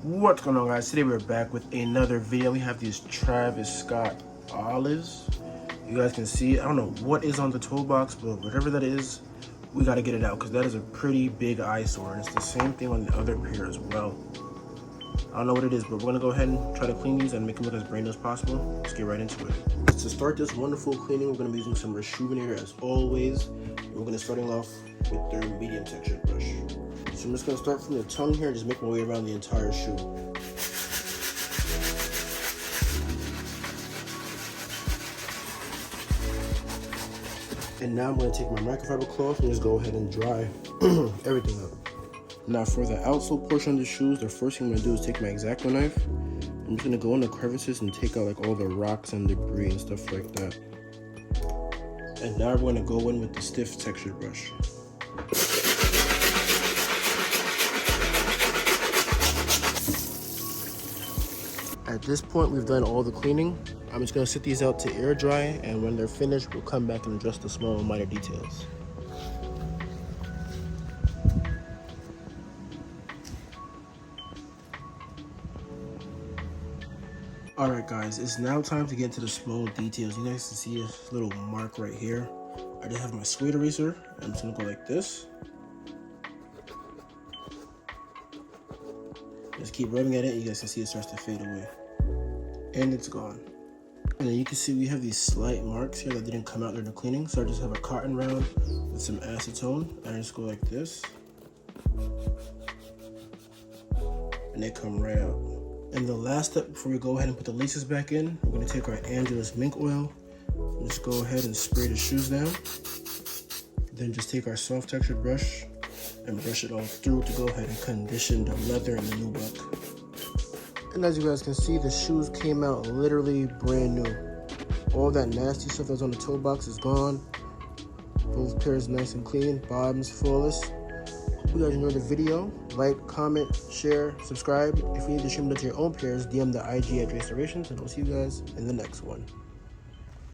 What's going on, guys? Today we're back with another video. We have these Travis Scott olives. You guys can see, I don't know what is on the toe box, but whatever that is, we got to get it out because that is a pretty big eyesore, and it's the same thing on the other pair as well. I don't know what it is, but we're going to go ahead and try to clean these and make them look as brand new as possible. Let's get right into it. To start this wonderful cleaning, we're going to be using some Reshoevn-Air as always. We're going to starting off with their medium textured brush. So I'm just going to start from the tongue here and just make my way around the entire shoe. And now I'm going to take my microfiber cloth and just go ahead and dry everything up. Now for the outsole portion of the shoes, the first thing I'm going to do is take my X-Acto knife. I'm just going to go in the crevices and take out like all the rocks and debris and stuff like that. And now we're going to go in with the stiff textured brush. At this point, we've done all the cleaning. I'm just gonna sit these out to air dry, and when they're finished, we'll come back and address the small and minor details. Alright guys, it's now time to get into the small details. You guys can see this little mark right here. I just have my suede eraser. I'm just gonna go like this. Just keep rubbing at it. You guys can see it starts to fade away. And it's gone. And then you can see we have these slight marks here that didn't come out during the cleaning. So I just have a cotton round with some acetone. And I just go like this. And they come right out. And the last step before we go ahead and put the laces back in, we're going to take our Angelus Mink Oil. And just go ahead and spray the shoes down. Then just take our soft textured brush and brush it all through to go ahead and condition the leather and the nubuck. And as you guys can see, the shoes came out literally brand new. All that nasty stuff that was on the toe box is gone. Both pairs nice and clean, bottoms flawless. Hope you guys enjoyed the video. Like, comment, share, subscribe. If you need to trim to your own pairs, DM the IG at Restorations, and I'll see you guys in the next one.